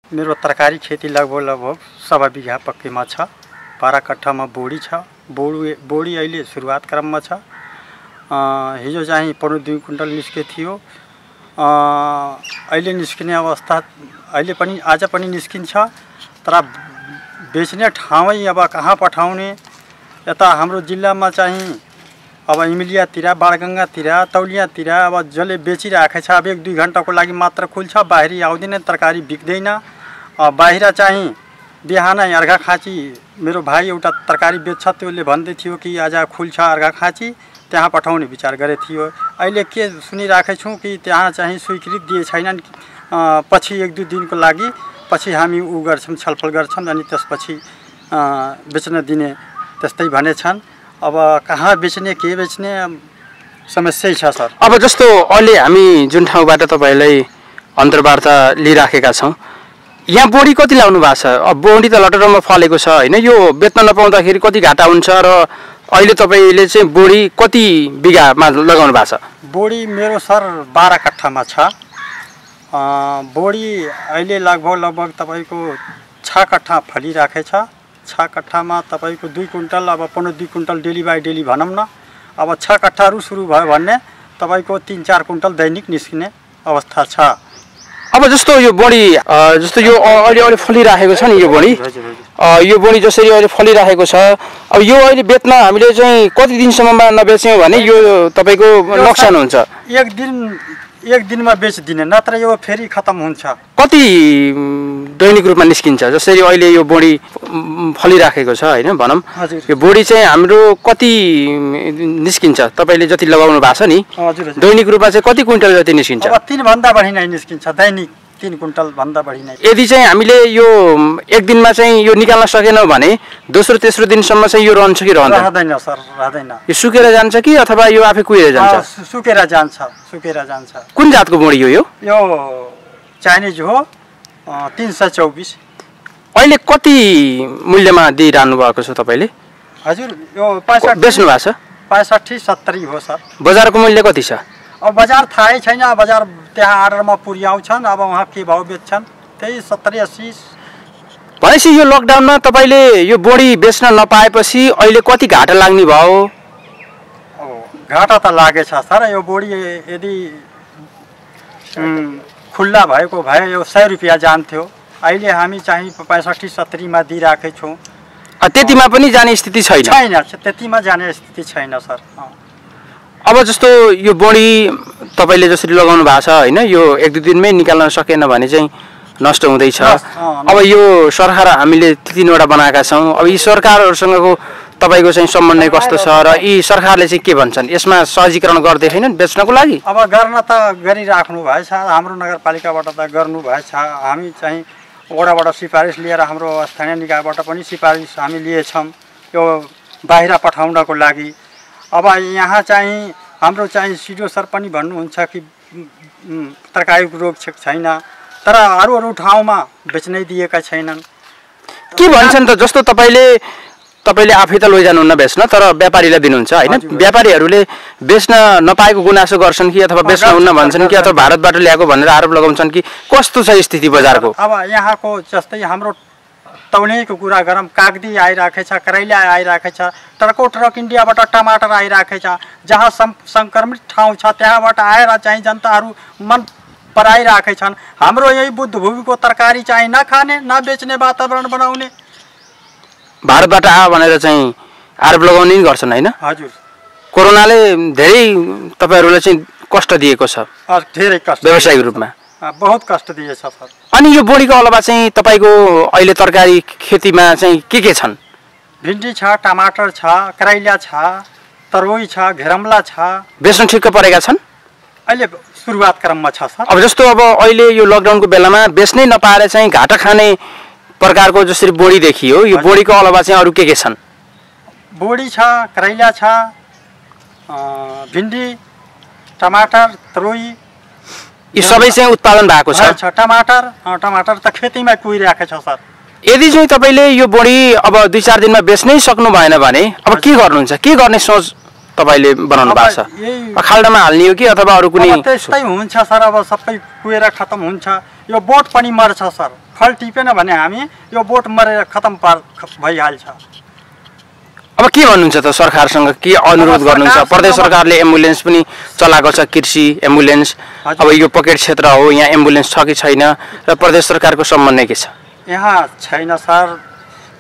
मेरो तरकारी खेती लगभग 1.25 बिघा पक्कीमा छ। 12 कट्ठामा बोडी छ। बोडी अहिले सुरुवात क्रममा छ। हिजो चाहिँ 2 कुन्टल निस्के थियो। अहिले निस्किने अवस्था अहिले पनि आज पनि निस्किन्छ, तर बेच्ने ठाउँै अब कहाँ पठाउने। यता हाम्रो जिल्लामा चाहिँ अब इमिलियातिर, बाणगङ्गातिर, तौलियातिर अब जसले बेचिरहेको छ। अब 1-2 घन्टाको लागि मात्र खुल्छ, बाहिरी आउँदैन, तरकारी बिक्दैन। बाहिर चाहिँ बिहान अर्घाखाँची मेरो भाइ एउटा तरकारी बेच्छ, त्यसले भन्दै थियो कि आज खुल्छ अर्घाखाँची, त्यहाँ पठाउने विचार गरे थियो। अहिले के सुनिरहेको छौँ कि त्यहाँ चाहिँ स्वीकृति दिए छैनन्। पछि 1-2 दिनको लागि पछि हामी उ गर्छौँ, छलफल गर्छौँ, अनि त्यसपछि बेच्न दिने त्यस्तै भनेछन्। अब कहाँ बेच्ने, के बेच्ने समस्या छ सर। अब जस्तो अहिले हामी जुन ठाउँबाट तपाईँलाई अन्तर्वार्ता लिइराखेका छौँ, यहाँ बोडी कति लाउनु भएको छ? अब बोडी त लटरमा फलेको छ होइन, यो बेच्न नपाउँदाखेरि कति घाटा हुन्छ र अहिले तपाईँले चाहिँ बोडी कति बिघामा लगाउनु भएको छ? बोडी मेरो सर 12 कट्ठामा छ। बोडी अहिले लगभग तपाईँको 6 कट्ठा फलिराखेको छ। 6 कट्ठामा तपाईँको 2 कुन्टल, अब 2 कुन्टल डेली बाई डेली भनौँ न। अब 6 कट्ठाहरू सुरु भयो भने तपाईँको 3-4 कुन्टल दैनिक निस्किने अवस्था छ। अब जस्तो यो बोडी जस्तो यो अहिले फलिराखेको छ नि, यो बोडी जसरी अहिले फलिराखेको छ, अब यो अहिले बेच्न हामीले चाहिँ कति दिनसम्ममा नबेच्यौँ भने यो तपाईँको नोक्सान हुन्छ? एक दिनमा बेचिदिने, नत्र यो फेरि खतम हुन्छ। कति दैनिक रूपमा निस्किन्छ? जसरी अहिले यो बोडी फलिराखेको छ होइन भनौँ, यो बोडी चाहिँ हाम्रो कति निस्किन्छ? तपाईँले जति लगाउनु भएको छ नि, दैनिक रूपमा चाहिँ कति कुइन्टल जति निस्किन्छ? 3 भन्दा बढी नै निस्किन्छ, दैनिक 3 कुन्टल भन्दा बढी नै। यदि चाहिँ हामीले यो एक दिनमा चाहिँ यो निकाल्न सकेनौँ भने दोस्रो तेस्रो दिनसम्म चाहिँ यो रहन्छ कि रहँदैन? रहँदैन सर, रहँदैन। यो सुकेर जान्छ कि अथवा यो आफै कुहिएर जान्छ? सुकेर जान्छ। कुन जातको बोडी हो यो? यो चाइनिज हो, 324। अहिले कति मूल्यमा दिइरहनु भएको छ तपाईँले? हजुर यो 65 बेच्नु भएको छ? 65-70 हो सर। बजारको मूल्य कति छ? अब बजार थाहै छैन, बजार त्यहाँ आर्डरमा पुर्याउँछन्, अब उहाँ के भाउ बेच्छन्, त्यही 70-80। भनेपछि यो लकडाउनमा तपाईँले यो बोडी बेच्न नपाएपछि अहिले कति घाटा लाग्ने भयो? घाटा त लागेछ सर। यो बोडी यदि खुल्ला भएको भए यो 100 रुपियाँ जान्थ्यो। अहिले हामी चाहिँ 65-70 मा दिइराखेको छौँ। त्यतिमा पनि जाने स्थिति छैन? त्यतिमा जाने स्थिति छैन सर। अब जस्तो यो बोडी तपाईँले जसरी लगाउनु भएको छ होइन, यो 1-2 दिनमै निकाल्न सकेन भने चाहिँ नष्ट हुँदैछ। अब यो सरकार हामीले 3वटा बनाएका छौँ। अब यी सरकारहरूसँगको तपाईँको चाहिँ समन्वय कस्तो छ र यी सरकारले चाहिँ के भन्छन्? यसमा सहजीकरण गर्दै छैनन् बेच्नको लागि? अब गर्न त गरिराख्नु भएछ, हाम्रो नगरपालिकाबाट त गर्नु भएछ। हामी चाहिँ वडाबाट सिफारिस लिएर, हाम्रो स्थानीय निकायबाट पनि सिफारिस हामी लिएछौँ यो बाहिर पठाउनको लागि। अब यहाँ चाहिँ हाम्रो चाहिँ सिडिओ सर पनि भन्नुहुन्छ कि तरकारीको रोग छैन, तर अरू ठाउँमा बेच्नै दिएका छैनन्। के भन्छन् त? जस्तो तपाईँले आफै त लैजानुहुन्न बेच्न, तर व्यापारीलाई दिनुहुन्छ होइन? व्यापारीहरूले बेच्न नपाएको गुनासो गर्छन् कि अथवा बेच्न हुन्न भन्छन् कि अथवा भारतबाट ल्याएको भनेर आरोप लगाउँछन् कि कस्तो छ स्थिति बजारको? अब यहाँको जस्तै हाम्रो तौलिएको कुरा गरौँ, कागदी आइराखेको छ, करेला आइराखेको छ, ट्रक इन्डियाबाट टमाटर आइराखेको छ। जहाँ सङ्क्रमित ठाउँ छ त्यहाँबाट आएर चाहिँ जनताहरू मन पराइराखेका छन्। हाम्रो यही बुद्ध भूमिको तरकारी चाहिँ नखाने, नबेच्ने वातावरण बनाउने, भारतबाट आयो भनेर चाहिँ आरोप लगाउने गर्छन् होइन? हजुर। कोरोनाले धेरै तपाईँहरूलाई चाहिँ कष्ट दिएको छ? धेरै कष्ट, व्यावसायिक रूपमा बहुत कष्ट दिएछ सर। अनि यो बोडीको अलावा चाहिँ तपाईँको अहिले तरकारी खेतीमा चाहिँ के छन्? भिन्डी छ, टमाटर छ, करेला छ, तरोई छ, घेरम्ला छ। बेच्न ठिक्क परेका छन्? अहिले सुरुवात क्रममा छ सर। अब जस्तो अब अहिले यो लकडाउनको बेलामा बेच्नै नपाएर चाहिँ घाटा खाने प्रकारको जसरी बोडी देखियो, यो बोडीको अलावा चाहिँ अरू के छन्? बोडी छ, करेला छ, भिन्डी, टमाटर, तरोई, यी सबै चाहिँ उत्पादन भएको छ। टमाटर त खेतीमा कुहिरहेको छ सर। यदि चाहिँ तपाईँले यो बोडी अब 2-4 दिनमा बेच्नै सक्नु भएन भने अब के गर्नुहुन्छ? के गर्ने सोच तपाईँले बनाउनु भएको छ? खाल्डामा हाल्ने हो कि अथवा अरू कुनै? त्यस्तै हुन्छ सर, अब सबै कुहेर खतम हुन्छ। यो बोट पनि मर्छ सर, खल टिपेन भने हामी यो बोट मरेर खतम भइहाल्छ। अब के भन्नुहुन्छ त सरकारसँग, के अनुरोध गर्नुहुन्छ? प्रदेश सरकारले एम्बुलेन्स पनि चलाएको छ, कृषि एम्बुलेन्स। अब यो पकेट क्षेत्र हो, यहाँ एम्बुलेन्स छ कि छैन र प्रदेश सरकारको सम्बन्ध के छ? यहाँ छैन सर।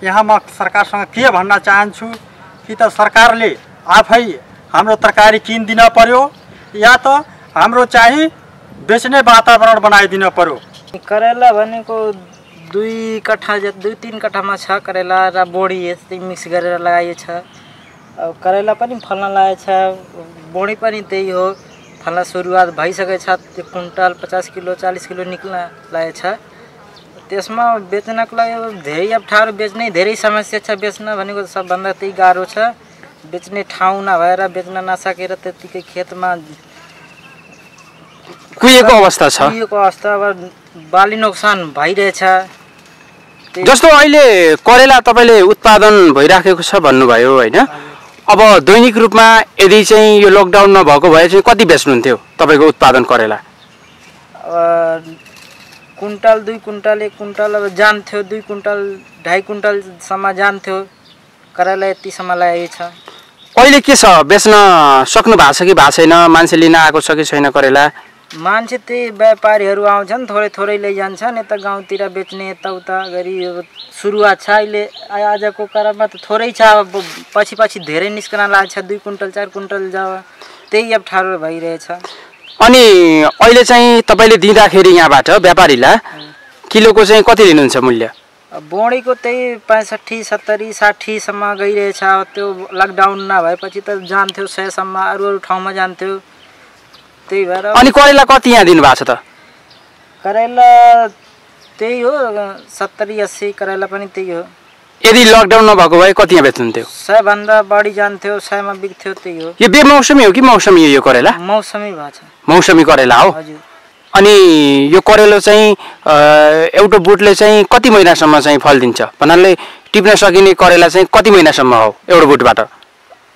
यहाँ म सरकारसँग के भन्न चाहन्छु कि त सरकारले आफै हाम्रो तरकारी किनिदिन पर्यो या त हाम्रो चाहिँ बेच्ने वातावरण बनाइदिन पर्यो। करेला भनेको 2-3 कट्ठामा छ करेला र बोडी यस्तै मिक्स गरेर लगाइएको छ। अब करेला पनि फल्न लागेको छ, बोडी पनि त्यही हो, फल्न सुरुवात भइसकेको छ। त्यो कुन्टल 50 किलो 40 किलो निक्ल्न लागेको छ। त्यसमा बेच्नको लागि धेरै अप्ठ्यारो, बेच्ने धेरै समस्या छ। बेच्न भनेको सबभन्दा त्यही गाह्रो छ। बेच्ने ठाउँ नभएर बेच्न नसकेर त्यतिकै खेतमा कुहिएको अवस्था छ। कुहिएको अवस्था, अब बाली नोक्सान भइरहेछ। जस्तो अहिले करेला तपाईँले उत्पादन भइराखेको छ भन्नुभयो होइन? अब दैनिक रूपमा यदि चाहिँ यो लकडाउन नभएको भए चाहिँ कति बेच्नुहुन्थ्यो तपाईँको उत्पादन करेला? कुन्टल 2 कुन्टल 1 कुन्टल अब जान्थ्यो, 2 कुन्टल 2.5 कुन्टलसम्म जान्थ्यो। करेला यतिसम्म लागेको छ। अहिले के छ, बेच्न सक्नु भएको छ कि भएको छैन? मान्छे लिन आएको छ कि छैन करेला? मान्छे त्यही व्यापारीहरू आउँछन्, थोरै थोरै लैजान्छन्। यता गाउँतिर बेच्ने यताउता गरी सुरुवात छ। अहिले आजको क्रममा त थोरै छ, अब पछि धेरै निस्कन लाग्छ। 2 कुन्टल 4 कुन्टल जाव, त्यही अप्ठ्यारो भइरहेछ। अनि अहिले चाहिँ तपाईँले दिँदाखेरि यहाँबाट व्यापारीलाई किलोको चाहिँ कति लिनुहुन्छ मूल्य? बोडीको त्यही 65 70 60सम्म गइरहेछ। त्यो लकडाउन नभएपछि त जान्थ्यो 100सम्म, अरू ठाउँमा जान्थ्यो। त्यही भएर अनि करेला कति यहाँ दिनुभएको छ त? करेला त्यही हो 70 80, करेला पनि त्यही हो। यदि लकडाउन नभएको भए कति यहाँ बेच्नुहुन्थ्यो? 100 भन्दा बढी जान्थ्यो, 100 मा बिक्थ्यो। त्यही हो। यो बेमौसमी हो कि मौसमी हो यो करेला? मौसमी भएको छ। मौसमी करेला हो। हजुर। अनि यो करेला चाहिँ एउटा बोटले चाहिँ कति महिनासम्म चाहिँ फल दिन्छ? भन्नाले टिप्न सकिने करेला चाहिँ कति महिनासम्म हो एउटा बोटबाट?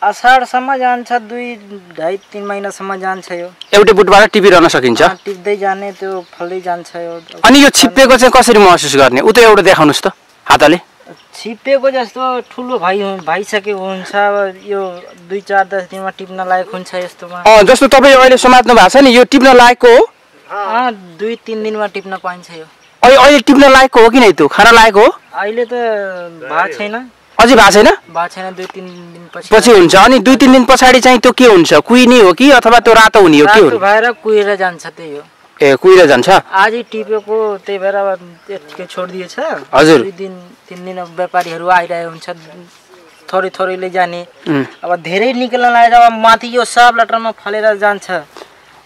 असाढसम्म जान्छ, 2-2.5-3 महिनासम्म जान्छ। यो एउटै बोटबाट टिपिरहन सकिन्छ? टिप्दै जाने, त्यो फल्दै जान्छ। यो अनि यो छिप्पेको चाहिँ कसरी महसुस गर्ने? उता एउटा देखाउनुहोस् त हातले। छिप्पेको जस्तो ठुलो भइसकेको हुन्छ। अब यो 2-4-10 दिनमा टिप्न लायक हुन्छ यस्तोमा। जस्तो तपाईँ अहिले समात्नु भएको छ नि, यो टिप्न लायकको हो? 2-3 दिनमा टिप्न पाइन्छ यो। अहिले टिप्न लायकको हो कि नै? त्यो खान लायक हो? अहिले त भएको छैन, अझै भएको छैन? भएको छैन, 2-3 दिन पछि हुन्छ। अनि 2-3 दिन पछाडि चाहिँ त्यो के हुन्छ? कुहिने हो कि अथवा त्यो रातो हुने हो? के हो? रातो भएर कुहिएर जान्छ। त्यही हो। ए कुहिएर जान्छ? आजै टिपेको, त्यही भएर अब त्यतिकै छोडिदिएछ। हजुर। 2-3 दिन व्यापारीहरू आइरहेको हुन्छ, थोरै थोरैले जाने। अब धेरै निक्ल्न लागेर अब माथि यो सब लटरमा फलेर जान्छ।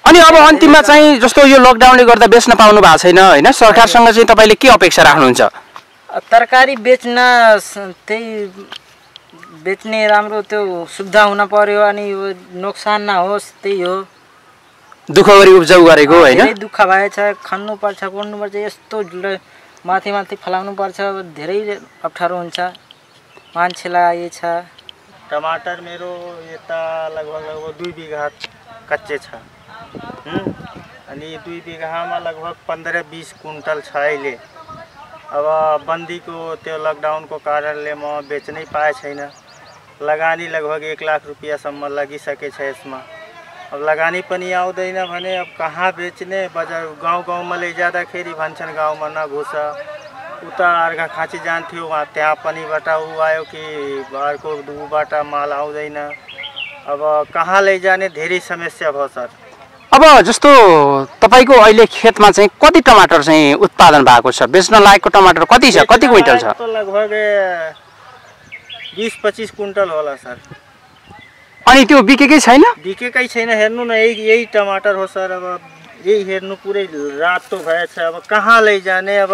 अनि अब अन्तिममा चाहिँ जस्तो यो लकडाउनले गर्दा बेच्न पाउनु भएको छैन होइन? सरकारसँग चाहिँ तपाईँले के अपेक्षा राख्नुहुन्छ? तरकारी बेच्न त्यही बेच्ने राम्रो त्यो सुविधा हुन पर्यो। अनि नोक्सान नहोस्, त्यही हो। दुःख गरी उब्जाउ गरेको होइन? धेरै दुःख भएछ, खन्नुपर्छ, गोड्नुपर्छ, यस्तो माथि माथि फलाउनु पर्छ। धेरै अप्ठ्यारो हुन्छ, मान्छे लगाइएछ। टमाटर मेरो यता लगभग 2 बिघा कच्चे छ। अनि 2 बिघामा लगभग 15-20 कुन्टल छ अहिले। अब बन्दीको त्यो लकडाउनको कारणले म बेच्नै पाए छैन। लगानी लगभग 1 लाख रुपियाँसम्म लगिसकेछ यसमा। अब लगानी पनि आउँदैन भने अब कहाँ बेच्ने? बजार गाउँमा लैजाँदाखेरि भन्छन् गाउँमा नघुस, उता अर्घाखाँची जान्थ्यो, त्यहाँ पनि बाट ऊ आयो कि अर्को ऊबाट माल आउँदैन। अब कहाँ लैजाने? धेरै समस्या भयो सर। अब जस्तो तपाईँको अहिले खेतमा चाहिँ कति टमाटर चाहिँ उत्पादन भएको छ? बेच्न लायकको टमाटर कति छ? कति क्विन्टल छ? लगभग 20-25 कुन्टल होला सर। अनि त्यो बिकेकै छैन? बिकेकै छैन। हेर्नु न, यही टमाटर हो सर। अब यही हेर्नु, पुरै रातो भएछ। अब कहाँ लैजाने? अब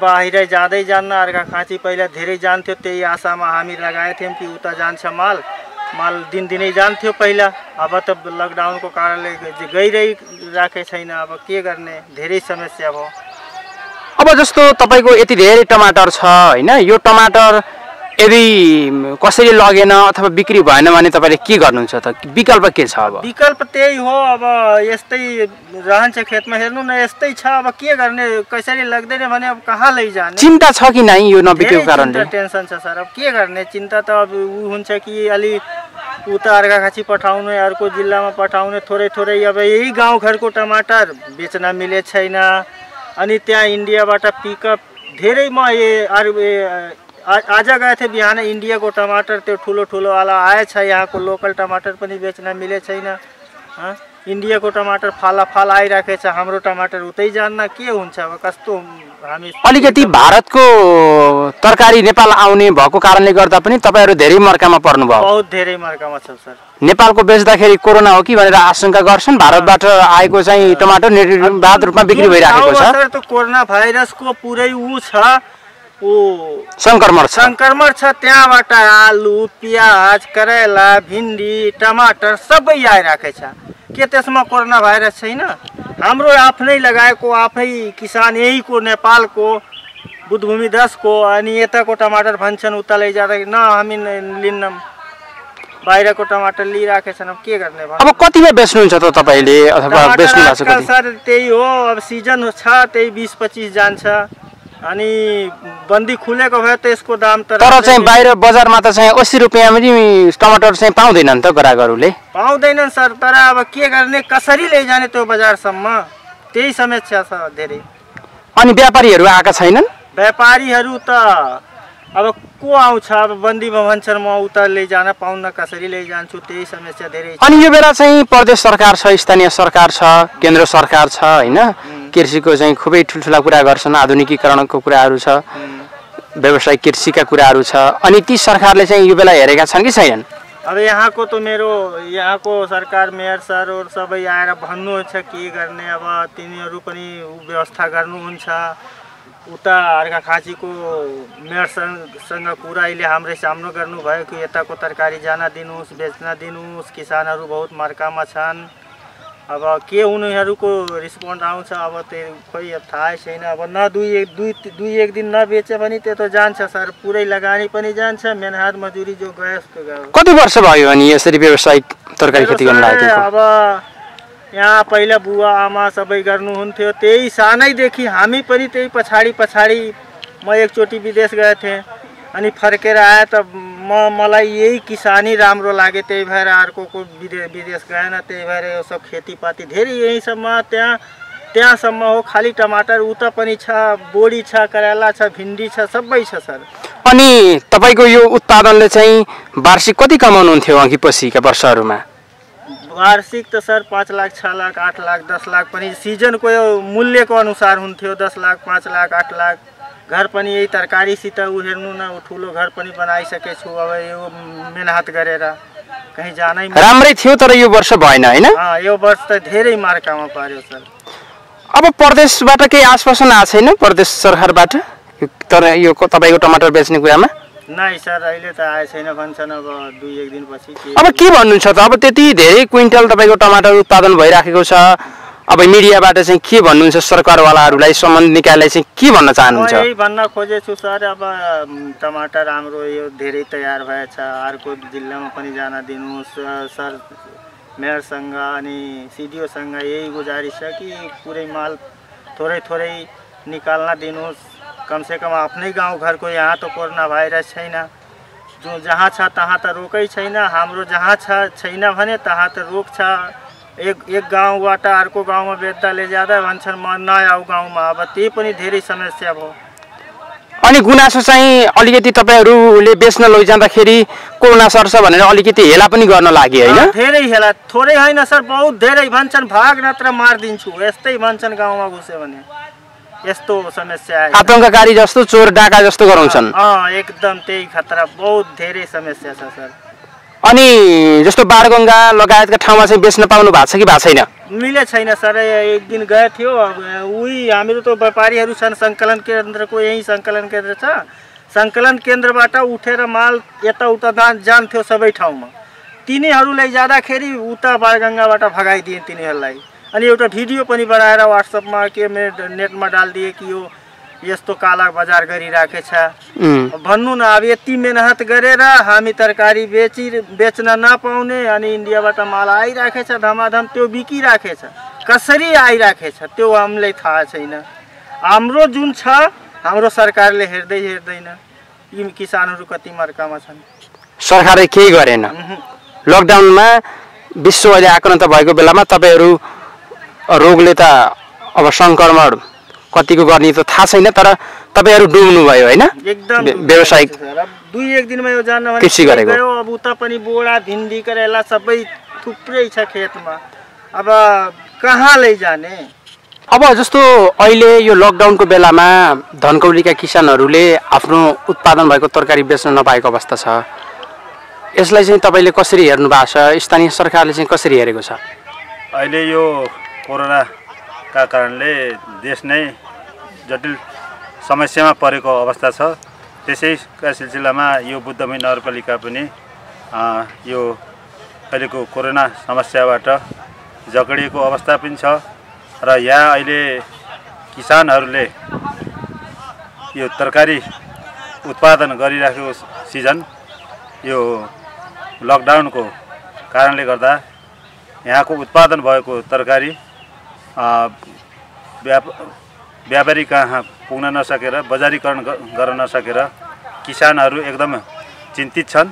बाहिर जाँदै जान्न। अर्घाखाँची पहिला धेरै जान्थ्यो, त्यही आशामा हामी लगाएको थियौँ कि उता जान्छ माल दिनदिनै जान्थ्यो पहिला। अब त लकडाउनको कारणले गइरहेको छैन। अब के गर्ने? धेरै समस्या भयो। अब जस्तो तपाईँको यति धेरै टमाटर छ होइन? यो टमाटर यदि कसरी लगेन अथवा बिक्री भएन भने तपाईँले के गर्नुहुन्छ त? विकल्प के छ अब? विकल्प त्यही हो, अब यस्तै रहन्छ खेतमा, हेर्नु न यस्तै छ, अब के गर्ने, कसरी लाग्दैन भने अब कहाँ लैजाने? चिन्ता छ कि नै यो नबिकेको कारणले? टेन्सन छ सर, अब के गर्ने? चिन्ता त अब उ हुन्छ कि अलि उता अर्घाखाँची पठाउने, अर्को जिल्लामा पठाउने, थोरै थोरै। अब यही गाउँघरको टमाटर बेच्न मिले छैन, अनि त्यहाँ इन्डियाबाट पिकअप धेरै म आज गए थे बिहान इंडिया को टमाटर त्यो ठुलो ठुलो वाला आएछ, यहाँ को लोकल टमाटर पनि बेच्न मिले छैन। इंडिया को टमाटर फाला फाल आइराखेछ, हाम्रो टमाटर उतै जान्न के हुन्छ? अब कस्तो हामी अलिकति भारतको तरकारी नेपाल आउने भएको कारणले गर्दा पनि तपाईहरु धेरै मर्कामा पर्नुभयो। बहुत धेरै मर्कामा छ सर। नेपालको बेच्दाखेरि कोरोना हो कि भनेर आशंका गर्छन्। भारतबाट आएको चाहिँ टमाटर निर्बाध रूपमा बिक्री भइराखेको छ। सर त्यो कोरोना भाइरसको पुरै उ छ, ओ संक्रमण छ। त्यहाँबाट आलु, प्याज, करेला, भिन्डी, टमाटर सबै आइराखेछ। के त्यसमा कोरोना भाइरस छैन? हाम्रो आफ्नै लगाएको, आफै किसान यहीको नेपालको बुद्धभूमि 10 को, अनि यताको टमाटर भन्छन् उता लैजाँदा न हामी लिन्नौँ, बाहिरको टमाटर लिइराखेछन्। अब के गर्ने? अब कतिमा बेच्नुहुन्छ त तपाईले अथवा बेच्नु भएको छ कति? सर त्यही हो, अब सिजन छ, त्यही 20-25 जान्छ, अनि बन्दी खुलेको भए त यसको दाम तर चाहिँ बाहिर बजारमा त चाहिँ 80 रुपैयाँमा नि टमाटर चाहिँ पाउँदैनन् त ग्राहकहरूले? पाउँदैनन् सर, तर अब के गर्ने, कसरी लैजाने त्यो बजारसम्म, त्यही समस्या छ धेरै। अनि व्यापारीहरू आएका छैनन्? व्यापारीहरू त अब को आउँछ? अब बन्दीमा भन्छन् म उता लैजान पाउन्न, कसरी लैजान्छु, त्यही समस्या धेरै छ। अनि यो बेला चाहिँ प्रदेश सरकार छ, स्थानीय सरकार छ, केन्द्र सरकार छ हैन, कृषिको चाहिँ खुबै ठुलठुला कुरा गर्छन्, आधुनिकीकरणको कुराहरू छ, व्यवसायिक कृषिका कुराहरू छ, अनि ती सरकारले चाहिँ यो बेला हेरेका छन् कि छैनन्? अब यहाँको त मेरो यहाँको सरकार, मेयर सर और सबै आएर भन्नुहुन्छ के गर्ने, अब तिनीहरू पनि व्यवस्था गर्नुहुन्छ। उता अर्घाखाँचीको मेयरसँग कुरा अहिले हाम्रै सामना गर्नुभयो कि यताको तरकारी जान दिनुहोस्, बेच्न दिनुहोस्, किसानहरू बहुत मर्कामा छन्। अब के उनीहरूको रिस्पोन्ड आउँछ अब त्यो खोइ थाहै छैन। अब न दुई एक दिन नबेचे भने त्यो त जान्छ सर, पुरै लगानी पनि जान्छ, मेहनत मजुरी जो गयो उसको गयो। कति वर्ष भयो अनि यसरी व्यावसायिक तरकारी खेती गर्न लागेको? अब यहाँ पहिला बुवा आमा सबै गर्नुहुन्थ्यो, त्यही सानैदेखि हामी पनि त्यही पछाडि म एकचोटि विदेश गए थिएँ, अनि फर्केर आए त मलाई यही किसानी राम्रो लाग्यो, त्यही भएर अर्कोको विदेश गएन, त्यही भएर यो सब खेतीपाती धेरै यहीँसम्म त्यहाँसम्म हो। खाली टमाटर उता पनि छ, बोडी छ, करेला छ, भिन्डी छ, सबै छ सर। अनि तपाईको यो उत्पादनले चाहिँ वार्षिक कति कमाउनुहुन्थ्यो अघि पछिका वर्षहरूमा? वार्षिक त सर 5 लाख, 6 लाख, 8 लाख, 10 लाख पनि सिजनको यो मूल्यको अनुसार हुन्थ्यो। 10 लाख, 5 लाख, 8 लाख। घर पनि यही तरकारीसित उ हेर्नु न, ठुलो घर पनि बनाइसकेछु। अब यो मेहनत गरेर कहीँ जानै राम्रै थियो, तर यो वर्ष भएन हैन? यो वर्ष त धेरै मार्कामा पर्यो सर। अब प्रदेशबाट केही आश्वासन आएको छैन प्रदेश सरकारबाट तर यो तपाईको टमाटर बेच्ने कुरामा? नै सर, अहिले त आए छैन भन्छन्, अब 2-1 दिन पछि। अब के भन्नुहुन्छ त? अब त्यति धेरै क्विन्टल तपाईको टमाटर उत्पादन भइराखेको छ, अब मिडियाबाट चाहिँ के भन्नुहुन्छ? सरकारवालाहरूलाई, सम्बन्धित निकायलाई चाहिँ के भन्न चाहनुहुन्छ? यही भन्न खोजेछु सर, अब टमाटर हाम्रो यो धेरै तयार भएछ, अर्को जिल्लामा पनि जान दिनुहोस् सर। मेयरसँग अनि सिडिओसँग यही गुजारिस छ कि पुरै माल थोरै थोरै निकाल्न दिनुहोस्, कमसेकम आफ्नै गाउँघरको। यहाँ त कोरोना भाइरस छैन, जो जहाँ छ तहाँ त रोकै छैन, हाम्रो जहाँ छैन भने तहाँ त रोक छ। एक गाउँबाट अर्को गाउँमा बेच्दा लैजाँदा भन्छन् म नआऊ गाउँमा, अब त्यही पनि धेरै समस्या भयो। अनि गुनासो चाहिँ अलिकति तपाईहरूले बेच्न लैजाँदाखेरि कोरोना सर्छ भनेर अलिकति हेला पनि गर्न लागि हैन? धेरै हेला, थोरै होइन सर, बहुत धेरै भन्छन्, भाग नत्र मारिदिन्छु, यस्तै भन्छन् गाउँमा घुस्यो भने। यस्तो समस्या आयो, आतंककारी जस्तो, चोर डाका जस्तो गराउँछन्। एकदम त्यही खतरा, बहुत धेरै समस्या छ सर। अनि जस्तो बाणगंगा लगायतका ठाउँमा चाहिँ बेच्न पाउनु भएको छ कि भएको छैन? मिले छैन सर, एक दिन गए थियो। उही हामीहरू त व्यापारीहरू छन्, सङ्कलन केन्द्रको यही सङ्कलन केन्द्र छ, सङ्कलन केन्द्रबाट उठेर माल यताउता जान्थ्यो सबै ठाउँमा। तिनीहरू लैजाँदाखेरि उता बाणगंगाबाट भगाइदिए तिनीहरूलाई। अनि एउटा भिडियो पनि बनाएर व्हाट्सएपमा के नेटमा डालिदिए कि यो यस्तो काला बजार गरिराखेछ भन्नु न। अब यति मेहनत गरेर हामी तरकारी बेच्न नपाउने अनि इन्डियाबाट माल आइराखेछ धमाधम, त्यो बिकिराखेछ। कसरी आइराखेछ त्यो हामीलाई थाहा छैन। हाम्रो जुन छ हाम्रो सरकारले हेर्दैन। यी किसानहरू कति मर्कामा छन्, सरकारले केही गरेन। लकडाउनमा विश्व अहिले आक्रान्त भएको बेलामा तपाईहरू रोगले त अब सङ्क्रमण कतिको गर्ने त थाहा छैन, तर तपाईहरू डुब्नु भयो होइन एकदम व्यावसायिक 2-1 दिनमा यो जान्न कृषि गरेको। अब उता पनि बोडा भिन्डी करेला सबै थुप्रै छ खेतमा, अब कहाँ लैजाने। अब जस्तो अहिले यो लकडाउनको बेलामा धनकौलीका किसानहरूले आफ्नो उत्पादन भएको तरकारी बेच्न नपाएको अवस्था छ। यसलाई चाहिँ तपाईँले कसरी हेर्नु भएको छ? स्थानीय सरकारले चाहिँ कसरी हेरेको छ? अहिले यो कोरोनाका कारणले देश नै जटिल समस्यामा परेको अवस्था छ। त्यसैका सिलसिलामा यो बुद्धमय नगरपालिका पनि यो अहिलेको कोरोना समस्याबाट जकडिएको अवस्था पनि छ र यहाँ अहिले किसानहरूले यो तरकारी उत्पादन गरिराखेको सिजन यो लकडाउनको कारणले गर्दा यहाँको उत्पादन भएको तरकारी व्यापारी कहाँ पुग्न नसकेर बजारीकरण गर्न नसकेर किसानहरू एकदम चिन्तित छन्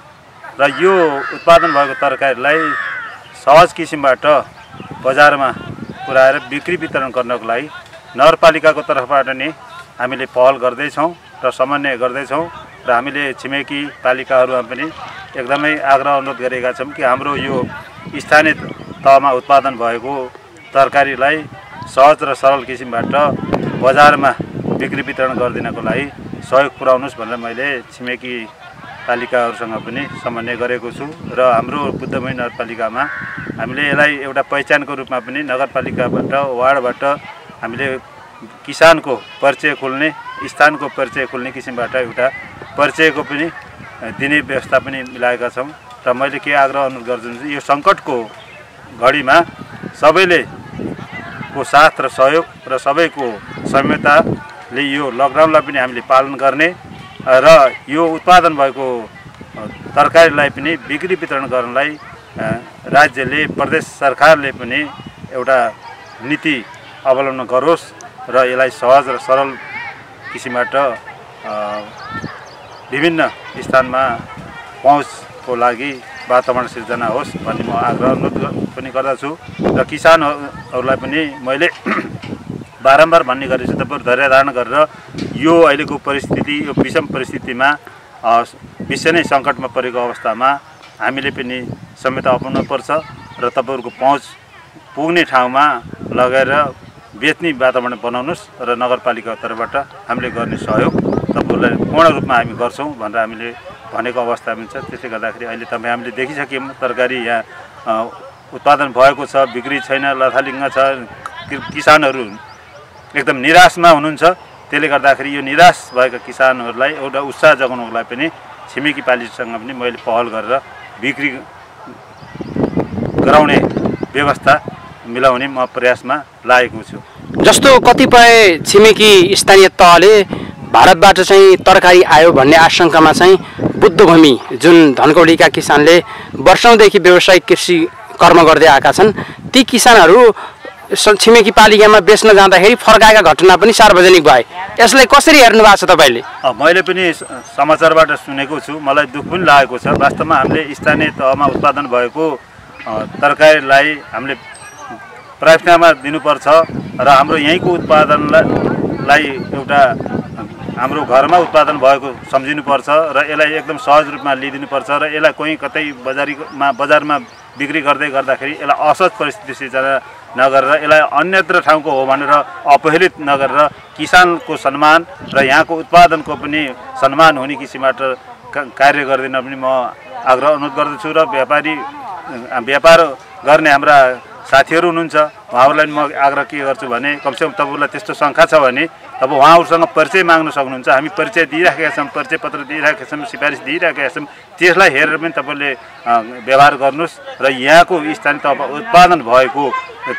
र यो उत्पादन भएको तरकारीलाई सहज किसिमबाट बजारमा पुर्याएर बिक्री वितरण गर्नको लागि नगरपालिकाको तर्फबाट नै हामीले पहल गर्दैछौँ र समन्वय गर्दैछौँ र हामीले छिमेकी पालिकाहरूमा पनि एकदमै आग्रह अनुरोध गरेका छौँ कि हाम्रो यो स्थानीय तहमा उत्पादन भएको तरकारीलाई सहज र सरल किसिमबाट बजारमा बिक्री वितरण गरिदिनको लागि सहयोग पुर्याउनुहोस् भनेर मैले छिमेकी पालिकाहरूसँग पनि समन्वय गरेको छु र हाम्रो बुद्धमय नगरपालिकामा हामीले यसलाई एउटा पहिचानको रूपमा पनि नगरपालिकाबाट वार्डबाट हामीले किसानको परिचय खोल्ने स्थानको परिचय खोल्ने किसिमबाट एउटा परिचयको पनि दिने व्यवस्था पनि मिलाएका छौँ र मैले के आग्रह अनुरोध गर्छु यो सङ्कटको घडीमा सबैले को साथ र सहयोग र सबैको संयमताले यो लकडाउनलाई पनि हामीले पालन गर्ने र यो उत्पादन भएको तरकारीलाई पनि बिक्री वितरण गर्नलाई राज्यले प्रदेश सरकारले पनि एउटा नीति अवलम्बन गरोस् र यसलाई सहज र सरल किसिमबाट विभिन्न स्थानमा पहुँचको लागि वातावरण सिर्जना होस् भन्ने म आग्रह अनुरोध पनि गर्दछु र किसानहरूलाई पनि मैले बारम्बार भन्ने गरेको छु। तपाईँहरू धैर्य धारण गरेर यो अहिलेको परिस्थिति यो विषम परिस्थितिमा विश्व नै सङ्कटमा परेको अवस्थामा हामीले पनि संयमता अपनाउनुपर्छ र तपाईँहरूको पहुँच पुग्ने ठाउँमा लगेर बेच्ने वातावरण बनाउनुहोस् र नगरपालिकाको तर्फबाट हामीले गर्ने सहयोग तपाईँहरूलाई पूर्ण रूपमा हामी गर्छौँ भनेर हामीले भनेको अवस्था पनि छ। त्यसले गर्दाखेरि अहिले हामीले देखिसक्यौँ तरकारी यहाँ उत्पादन भएको छ, बिक्री छैन, लथालिङ्ग छ, किसानहरू एकदम निराशमा हुनुहुन्छ। त्यसले गर्दाखेरि यो निराश भएका किसानहरूलाई एउटा उत्साह जगाउनको लागि पनि छिमेकी पालिकासँग पनि मैले पहल गरेर बिक्री गराउने व्यवस्था मिलाउने म प्रयासमा लागेको छु। जस्तो कतिपय छिमेकी स्थानीय तहले भारतबाट चाहिँ तरकारी आयो भन्ने आशंकामा चाहिँ बुद्धभूमि जुन धनकौलीका किसानले वर्षौँदेखि व्यावसायिक कृषि कर्म गर्दै आएका छन् ती किसानहरू छिमेकी पालिकामा बेच्न जाँदाखेरि फर्काएका घटना पनि सार्वजनिक भए। यसलाई कसरी हेर्नु भएको छ तपाईँले? मैले पनि समाचारबाट सुनेको छु, मलाई दुःख पनि लागेको छ। वास्तवमा हामीले स्थानीय तहमा उत्पादन भएको तरकारीलाई हामीले प्राथमिकतामा दिनुपर्छ र हाम्रो यहीँको उत्पादनलाई एउटा हाम्रो घरमा उत्पादन भएको सम्झिनुपर्छ र यसलाई एकदम सहज रूपमा लिइदिनुपर्छ र यसलाई कोही कतै बजारमा बिक्री गर्दै गर्दाखेरि यसलाई असहज परिस्थिति सिर्जना नगरेर यसलाई अन्यत्र ठाउँको हो भनेर अपहेलित नगरेर किसानको सम्मान र यहाँको उत्पादनको पनि सम्मान हुने किसिमबाट कार्य गरिदिन पनि म आग्रह अनुरोध गर्दछु र व्यापार गर्ने हाम्रा साथीहरू हुनुहुन्छ उहाँहरूलाई म आग्रह के गर्छु भने कमसेकम तपाईँहरूलाई त्यस्तो शङ्का छ भने अब उहाँहरूसँग परिचय माग्न सक्नुहुन्छ। हामी परिचय दिइराखेका छौँ, परिचय पत्र दिइराखेका छौँ, सिफारिस दिइराखेका छौँ। त्यसलाई हेरेर पनि तपाईँले व्यवहार गर्नुहोस् र यहाँको स्थानीय तहमा उत्पादन भएको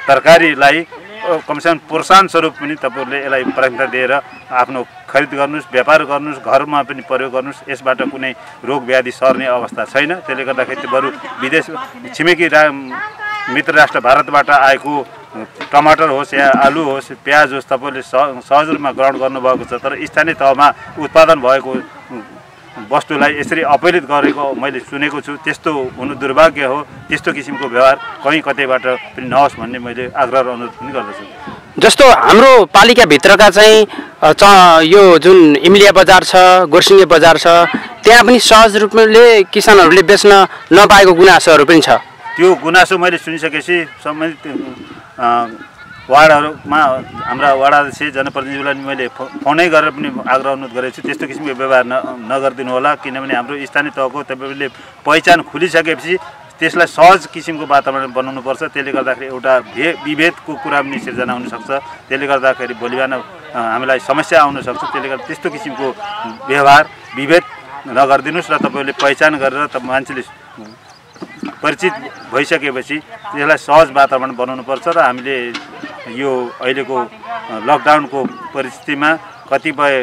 तरकारीलाई कमसेकम प्रोत्साहन स्वरूप पनि तपाईँहरूले यसलाई प्राथमिकता दिएर आफ्नो खरिद गर्नुहोस्, व्यापार गर्नुहोस्, घरमा पनि प्रयोग गर्नुहोस्। यसबाट कुनै रोग व्याधि सर्ने अवस्था छैन। त्यसले गर्दाखेरि त्यो बरु विदेश छिमेकी मित्र राष्ट्र भारतबाट आएको टमाटर होस् या आलु होस्, प्याज होस्, तपाईँले सहज रूपमा ग्रहण गर्नुभएको छ। तर स्थानीय तहमा उत्पादन भएको वस्तुलाई यसरी अपहेलित गरेको मैले सुनेको छु। त्यस्तो हुनु दुर्भाग्य हो। त्यस्तो किसिमको व्यवहार कहीँ कतैबाट पनि नहोस् भन्ने मैले आग्रह र अनुरोध पनि गर्दछु। जस्तो हाम्रो पालिकाभित्रका चाहिँ यो जुन इमलिया बजार छ, गोर्सिङ्गे बजार छ, त्यहाँ पनि सहज रूपले किसानहरूले बेच्न नपाएको गुनासोहरू पनि छ। त्यो गुनासो मैले सुनिसकेपछि सम्बन्धित वार्डहरूमा हाम्रा वार्ड अध्यक्ष जनप्रतिनिधिलाई मैले फोनै गरेर पनि आग्रह अनुरोध गरेको छु त्यस्तो किसिमको व्यवहार नगरिदिनु होला। किनभने हाम्रो स्थानीय तहको तपाईँले पहिचान खुलिसकेपछि त्यसलाई सहज किसिमको वातावरण बनाउनुपर्छ। त्यसले गर्दाखेरि एउटा विभेदको कुरा पनि सिर्जना हुनसक्छ। त्यसले गर्दाखेरि भोलि बिहान हामीलाई समस्या आउनसक्छ। त्यसले गर्दा त्यस्तो किसिमको व्यवहार विभेद नगरिदिनुहोस् र तपाईँले पहिचान गरेर मान्छेले परिचित भइसकेपछि त्यसलाई सहज वातावरण बनाउनुपर्छ। र हामीले यो अहिलेको लकडाउनको परिस्थितिमा कतिपय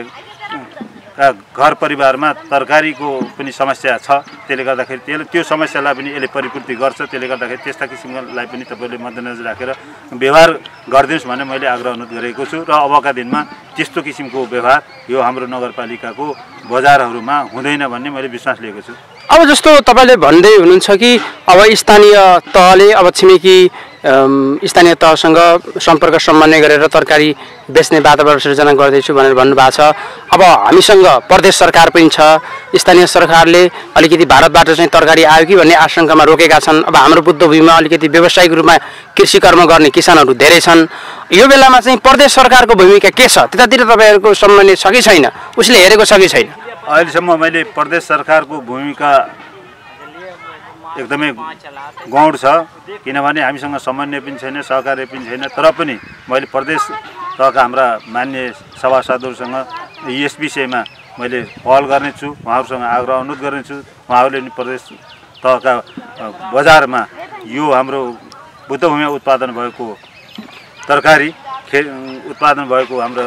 घर परिवारमा तरकारीको पनि समस्या छ। त्यसले गर्दाखेरि त्यो समस्यालाई पनि यसले परिपूर्ति गर्छ। त्यसले गर्दाखेरि त्यस्ता किसिमलाई पनि तपाईँले मध्यनजर राखेर व्यवहार गरिदिनुहोस् भनेर मैले आग्रह अनुरोध गरेको छु। र अबका दिनमा त्यस्तो किसिमको व्यवहार यो हाम्रो नगरपालिकाको बजारहरूमा हुँदैन भन्ने मैले विश्वास लिएको छु। अब जस्तो तपाईँले भन्दै हुनुहुन्छ कि अब स्थानीय तहले अब छिमेकी स्थानीय तहसँग सम्पर्क समन्वय गरेर तरकारी बेच्ने वातावरण सृजना गर्दैछु भनेर भन्नुभएको छ। अब हामीसँग प्रदेश सरकार पनि छ। स्थानीय सरकारले अलिकति भारतबाट चाहिँ तरकारी आयो कि भन्ने आशंकामा रोकेका छन्। अब हाम्रो बुद्धभूमिमा अलिकति व्यावसायिक रूपमा कृषि कर्म गर्ने किसानहरू धेरै छन्। यो बेलामा चाहिँ प्रदेश सरकारको भूमिका के छ? त्यतातिर तपाईँहरूको समन्वय छ कि छैन? उसले हेरेको छ कि छैन? अहिलेसम्म मैले प्रदेश सरकारको भूमिका एकदमै गौण छ। किनभने हामीसँग समन्वय पनि छैन, सहकार्य पनि छैन। तर पनि मैले प्रदेश तहका हाम्रा मान्य सभासदहरूसँग यस विषयमा मैले पहल गर्नेछु, उहाँहरूसँग आग्रह अनुरोध गर्नेछु। उहाँहरूले पनि प्रदेश तहका बजारमा यो हाम्रो बुद्धभूमिमा उत्पादन भएको तरकारी उत्पादन भएको हाम्रो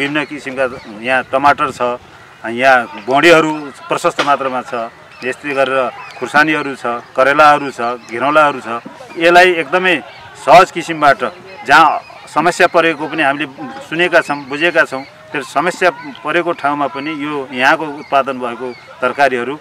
विभिन्न किसिमका यहाँ टमाटर छ, यहाँ बोडीहरू प्रशस्त मात्रामा छ, यस्तै गरेर खुर्सानीहरू छ, करेलाहरू छ, घिरौलाहरू छ। यसलाई एकदमै सहज किसिमबाट जहाँ समस्या परेको पनि हामीले सुनेका छौँ, बुझेका छौँ। त्यो समस्या परेको ठाउँमा पनि यो यहाँको उत्पादन भएको तरकारीहरू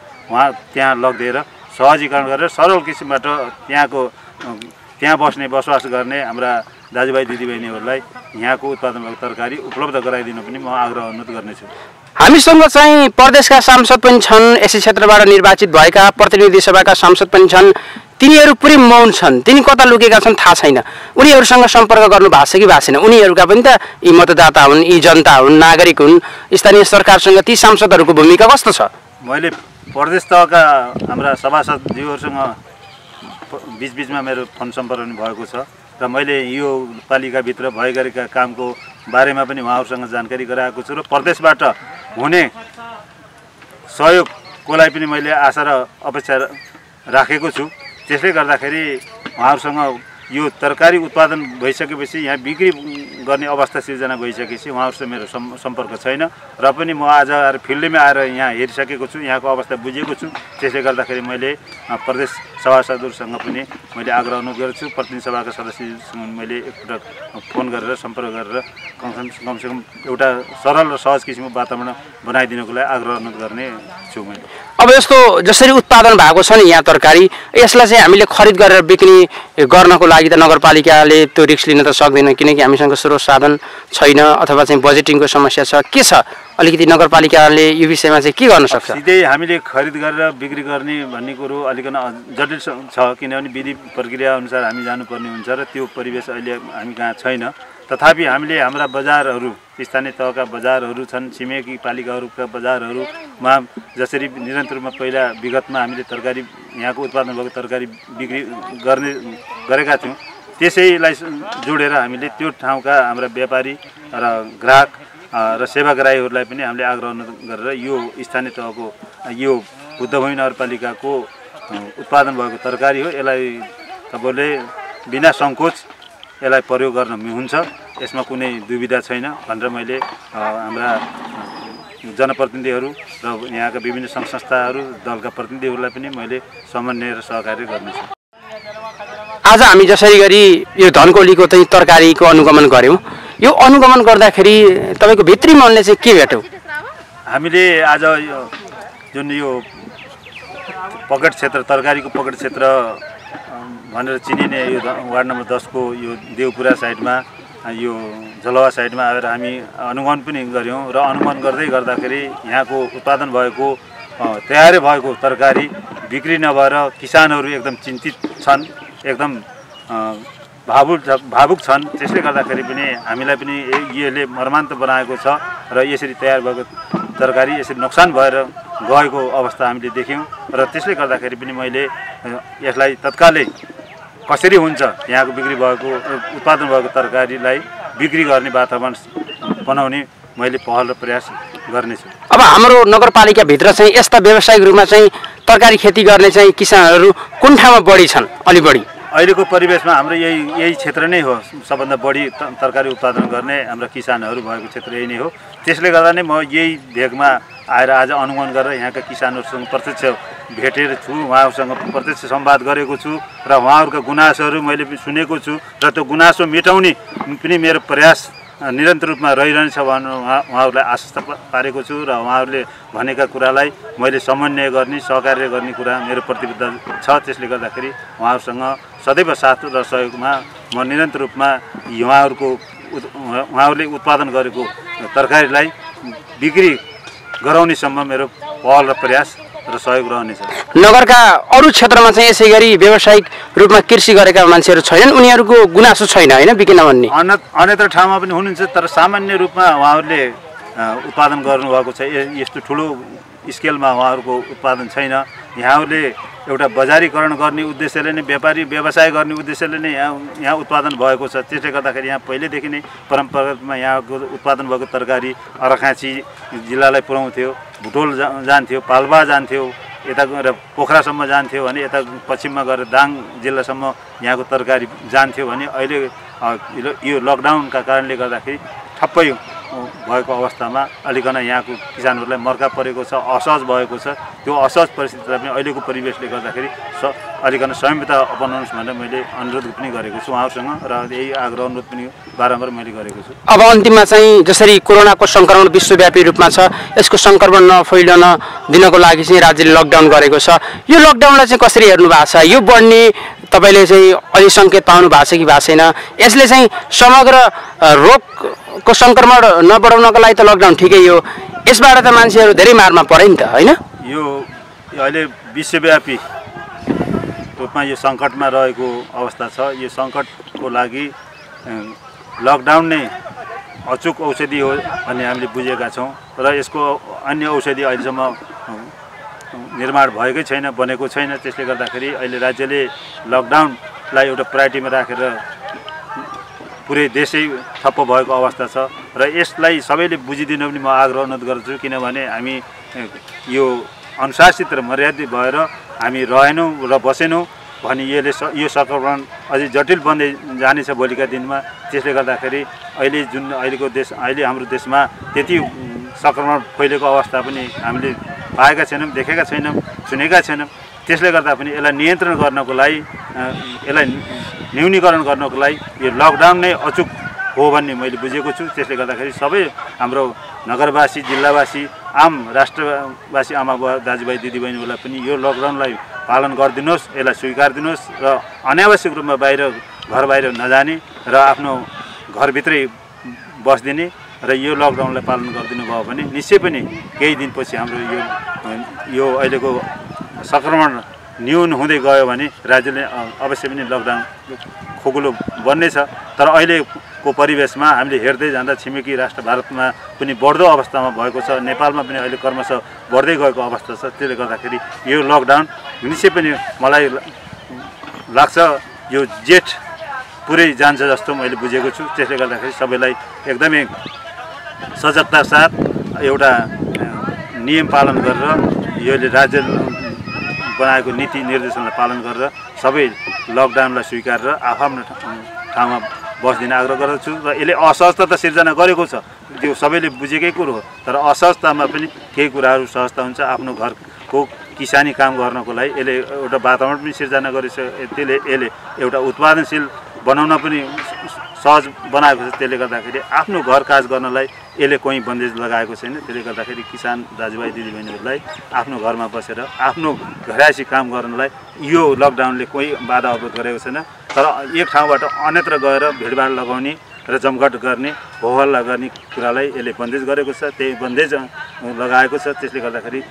त्यहाँ लगिदिएर सहजीकरण गरेर सरल किसिमबाट त्यहाँ बसोबास गर्ने हाम्रा दाजुभाइ दिदीबहिनीहरूलाई यहाँको उत्पादन भएको तरकारी उपलब्ध गराइदिनु पनि म आग्रह अनुरोध गर्नेछु। हामीसँग चाहिँ प्रदेशका सांसद पनि छन्, यसै क्षेत्रबाट निर्वाचित भएका प्रतिनिधि सभाका सांसद पनि छन्। तिनीहरू पुरै मौन छन्। तिनी कता लुकेका छन् थाहा छैन। उनीहरूसँग सम्पर्क गर्नु भएको छ कि भएको छैन? उनीहरूका पनि त यी मतदाता हुन्, यी जनता हुन्, नागरिक हुन्। स्थानीय सरकारसँग ती सांसदहरूको भूमिका कस्तो छ? मैले प्रदेश तहका हाम्रा सभासदज्यूहरूसँग बिचबिचमा मेरो फोन सम्पर्क पनि भएको छ र मैले यो पालिकाभित्र भइरहेका कामको बारेमा पनि उहाँहरूसँग जानकारी गराएको छु र प्रदेशबाट हुने सहयोगकोलाई पनि मैले आशा र अपेक्षा राखेको छु। त्यसले गर्दाखेरि उहाँहरूसँग यो तरकारी उत्पादन भइसकेपछि यहाँ बिक्री गर्ने अवस्था सिर्जना भइसकेपछि उहाँहरूसँग मेरो सम्पर्क छैन। र पनि म आज आएर फिल्डमै आएर यहाँ हेरिसकेको छु, यहाँको अवस्था बुझेको छु। त्यसले गर्दाखेरि मैले प्रदेश सभासदहरूसँग पनि मैले आग्रह अनुरोध गर्छु। प्रतिनिधि सभाका सदस्यसँग मैले एकपटक फोन गरेर सम्पर्क गरेर कमसेकम एउटा सरल र सहज किसिमको वातावरण बनाइदिनुको लागि आग्रह अनुरोध गर्ने छु मैले। अब यस्तो जसरी उत्पादन भएको छ नि यहाँ तरकारी, यसलाई चाहिँ हामीले खरिद गरेर बिक्री गर्नको लागि त नगरपालिकाले त्यो रिस्क लिन त सक्दैन, किनकि हामीसँग स्रोत साधन छैन अथवा चाहिँ बजेटिङको समस्या छ। के छ अलिकति नगरपालिकाले यो विषयमा चाहिँ के गर्न सक्छ? सिधै हामीले खरिद गरेर बिक्री गर्ने भन्ने कुरो अलिकन जटिल छ। किनभने विधि प्रक्रिया अनुसार हामी जानुपर्ने हुन्छ र त्यो परिवेश अहिले हामी कहाँ छैन। तथापि हामीले हाम्रा बजारहरू, स्थानीय तहका बजारहरू छन्, छिमेकी पालिकाहरूका बजारहरूमा जसरी निरन्तर रूपमा पहिला विगतमा हामीले तरकारी यहाँको उत्पादन भएको तरकारी बिक्री गरेका थियौँ, त्यसैलाई जोडेर हामीले त्यो ठाउँका हाम्रा व्यापारी र ग्राहक र सेवाग्राहीहरूलाई पनि हामीले आग्रह गरेर यो स्थानीय तहको यो बुद्धभूमि नगरपालिकाको उत्पादन भएको तरकारी हो, यसलाई तपाईँले बिना सङ्कोच यसलाई प्रयोग गर्न हुन्छ, यसमा कुनै दुविधा छैन भनेर मैले हाम्रा जनप्रतिनिधिहरू र यहाँका विभिन्न सङ्घ संस्थाहरू दलका प्रतिनिधिहरूलाई पनि मैले समन्वय र सहकार्य गर्नेछु। आज हामी जसरी गरी यो धनकौलीको चाहिँ तरकारीको अनुगमन गऱ्यौँ, यो अनुगमन गर्दाखेरि तपाईँको भित्री मनले चाहिँ के भेट्यो? हामीले आज जुन यो पकेट क्षेत्र, तरकारीको पकेट क्षेत्र भनेर चिनिने यो वार्ड नम्बर 10 को यो देवपुरा साइडमा, यो झलवा साइडमा आएर हामी अनुगमन पनि गऱ्यौँ र अनुगमन गर्दै गर्दाखेरि यहाँको उत्पादन भएको तयार भएको तरकारी बिक्री नभएर किसानहरू एकदम चिन्तित छन्, एकदम भावुक छन्। त्यसले गर्दाखेरि पनि हामीलाई पनि यसले मर्मान्त बनाएको छ र यसरी तयार भएको तरकारी यसरी नोक्सान भएर गएको अवस्था हामीले देख्यौँ र त्यसले गर्दाखेरि पनि मैले यसलाई तत्कालै कसरी हुन्छ यहाँको बिक्री भएको उत्पादन भएको तरकारीलाई बिक्री गर्ने वातावरण बनाउने मैले पहल र प्रयास गर्नेछु। अब हाम्रो नगरपालिकाभित्र चाहिँ यस्ता व्यावसायिक रूपमा चाहिँ तरकारी खेती गर्ने चाहिँ किसानहरू कुन ठाउँमा बढी छन्? अलि बढी अहिलेको परिवेशमा हाम्रो यही क्षेत्र नै हो, सबभन्दा बढी तरकारी उत्पादन गर्ने हाम्रा किसानहरू भएको क्षेत्र यही नै हो। त्यसले गर्दा नै म यही भेगमा आएर आज अनुगमन गरेर यहाँका किसानहरूसँग प्रत्यक्ष भेटेर छु, उहाँहरूसँग प्रत्यक्ष संवाद गरेको छु र उहाँहरूका गुनासोहरू मैले पनि सुनेको छु र त्यो गुनासो मेटाउने पनि मेरो प्रयास निरन्तर रूपमा रहिरहनेछ भनेर उहाँहरूलाई आश्वस्त पारेको छु र उहाँहरूले भनेका कुरालाई मैले समन्वय गर्ने, सहकार्य गर्ने कुरा मेरो प्रतिबद्धता छ। त्यसले गर्दाखेरि उहाँहरूसँग सदैव साथ र सहयोगमा म निरन्तर रूपमा उहाँहरूले उत्पादन गरेको तरकारीलाई बिक्री गराउनेसम्म मेरो पहल र प्रयास र सहयोग रहनेछ। नगरका अरू क्षेत्रमा चाहिँ यसै गरी व्यावसायिक रूपमा कृषि गरेका मान्छेहरू छैनन्, उनीहरूको गुनासो छैन होइन बिकिन भन्ने? अन्यत्र ठाउँमा पनि हुनुहुन्छ, तर सामान्य रूपमा उहाँहरूले उत्पादन गर्नुभएको छ। यस्तो ठुलो स्केलमा उहाँहरूको उत्पादन छैन। यहाँहरूले एउटा बजारीकरण गर्ने उद्देश्यले नै, व्यवसाय गर्ने उद्देश्यले नै यहाँ उत्पादन भएको छ। त्यसले गर्दाखेरि यहाँ पहिलेदेखि नै परम्परागतमा यहाँको उत्पादन भएको तरकारी अर्घाँची जिल्लालाई पुर्याउँथ्यो, भुटोल जान्थ्यो, पाल्पा जान्थ्यो, यता गएर पोखरासम्म जान्थ्यो भने यता पश्चिममा गएर दाङ जिल्लासम्म यहाँको तरकारी जान्थ्यो भने अहिले यो लकडाउनका कारणले गर्दाखेरि ठप्पै भएको अवस्थामा अलिकन यहाँको किसानहरूलाई मर्का परेको छ, असहज भएको छ। त्यो असहज परिस्थितिलाई पनि अहिलेको परिवेशले गर्दाखेरि अलिकन संयमता अपनाउनुहोस् भनेर मैले अनुरोध पनि गरेको छु उहाँहरूसँग र यही आग्रह अनुरोध पनि बारम्बार मैले गरेको छु। अब अन्तिममा चाहिँ जसरी कोरोनाको सङ्क्रमण विश्वव्यापी रूपमा छ, यसको सङ्क्रमण नफैलन दिनको लागि चाहिँ राज्यले लकडाउन गरेको छ। यो लकडाउनलाई चाहिँ कसरी हेर्नु भएको छ? यो बढ्ने तपाईँले चाहिँ अलि सङ्केत पाउनु भएको छ कि भएको छैन? यसले चाहिँ समग्र रोगको सङ्क्रमण नबढाउनको लागि त लकडाउन ठिकै हो, यसबाट त मान्छेहरू धेरै मारमा परे नि त होइन? यो अहिले विश्वव्यापी रूपमा यो सङ्कटमा रहेको अवस्था छ। यो सङ्कटको लागि लकडाउन नै अचुक औषधि हो भन्ने हामीले बुझेका छौँ र यसको अन्य औषधि अहिलेसम्म निर्माण भएकै छैन, बनेको छैन। त्यसले गर्दाखेरि अहिले राज्यले लकडाउनलाई एउटा प्रायोरिटीमा राखेर पुरै देशै ठप्प भएको अवस्था छ र यसलाई सबैले बुझिदिनु पनि म आग्रह अनुरोध गर्छु। किनभने हामी यो अनुशासित र मर्यादित भएर हामी रहेनौँ र बसेनौँ भने यो सङ्क्रमण अझै जटिल बन्दै जानेछ भोलिका दिनमा। त्यसले गर्दाखेरि अहिले हाम्रो देशमा त्यति सङ्क्रमण फैलेको अवस्था पनि हामीले पाएका छैनौँ, देखेका छैनौँ, सुनेका छैनौँ। त्यसले गर्दा पनि यसलाई नियन्त्रण गर्नको लागि, यसलाई न्यूनीकरण गर्नको लागि यो लकडाउन नै अचुक हो भन्ने मैले बुझेको छु। त्यसले गर्दाखेरि सबै हाम्रो नगरवासी, जिल्लावासी, आम राष्ट्रवासी आमा बुवा दाजुभाइ दिदीबहिनीहरूलाई पनि यो लकडाउनलाई पालन गरिदिनुहोस्, यसलाई स्वीकारिदिनुहोस् र अनावश्यक रूपमा घर बाहिर नजाने र आफ्नो घरभित्रै बस्दिने र यो लकडाउनलाई पालन गरिदिनु भयो भने निश्चय पनि केही दिनपछि हाम्रो यो अहिलेको सङ्क्रमण न्यून हुँदै गयो भने राज्यले अवश्य पनि लकडाउन खोकुलो बन्नेछ। तर अहिलेको परिवेशमा हामीले हेर्दै जाँदा छिमेकी राष्ट्र भारतमा पनि बढ्दो अवस्थामा भएको छ, नेपालमा पनि अहिले क्रमशः बढ्दै गएको अवस्था छ। त्यसले गर्दाखेरि यो लकडाउन निश्चय पनि मलाई लाग्छ यो जेठ पुरै जान्छ जस्तो मैले बुझेको छु। त्यसले गर्दाखेरि सबैलाई एकदमै सजगता साथ एउटा नियम पालन गरेर यसले राज्य बनाएको नीति निर्देशनलाई पालन गरेर सबै लकडाउनलाई स्वीकारेर आफ्नो ठाउँमा बस्दिन आग्रह गर्दछु र यसले असहजता त सिर्जना गरेको छ, त्यो सबैले बुझेकै कुरो हो। तर असहजतामा पनि केही कुराहरू सहजता हुन्छ। आफ्नो घरको किसानी काम गर्नको लागि यसले एउटा वातावरण पनि सिर्जना गरेछ। यसले एउटा उत्पादनशील बनाउन पनि सहज बनाएको छ। त्यसले गर्दाखेरि आफ्नो घर काज गर्नलाई यसले कोही बन्देज लगाएको छैन। त्यसले गर्दाखेरि किसान दाजुभाइ दिदीबहिनीहरूलाई आफ्नो घरमा बसेर आफ्नो घरायसी काम गर्नलाई यो लकडाउनले कोही बाधा अवरोध गरेको छैन। तर एक ठाउँबाट अन्यत्र गएर भिडभाड लगाउने र जमघट गर्ने, होहल्ला गर्ने कुरालाई यसले बन्देज गरेको छ। त्यही बन्देज लगाएको छ। त्यसले गर्दाखेरि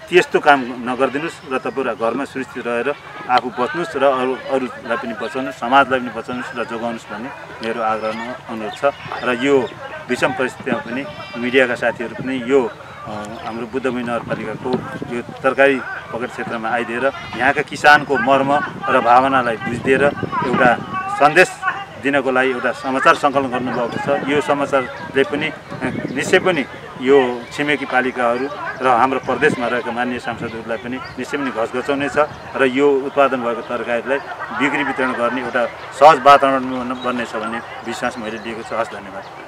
त्यस्तो काम नगरिदिनुहोस् र तपाईँ घरमा सुरक्षित रहेर आफू बच्नुहोस् र अरूलाई पनि बचाउनुहोस्, समाजलाई पनि बचाउनुहोस् र जोगाउनुहोस् भन्ने मेरो आग्रह अनुरोध छ। र यो विषम परिस्थितिमा पनि मिडियाका साथीहरू पनि यो हाम्रो बुद्धमय नगरपालिकाको यो तरकारी पकेट क्षेत्रमा आइदिएर यहाँका किसानको मर्म र भावनालाई बुझिदिएर एउटा सन्देश दिनको लागि एउटा समाचार सङ्कलन गर्नुभएको छ। यो समाचारले पनि निश्चय पनि यो छिमेकी पालिकाहरू र हाम्रो प्रदेशमा रहेका माननीय सांसदहरूलाई पनि निश्चय पनि घस घचाउने छ र यो उत्पादन भएको तरकारीलाई बिक्री वितरण गर्ने एउटा सहज वातावरण बन्नेछ भन्ने विश्वास मैले लिएको छु। हस्, धन्यवाद।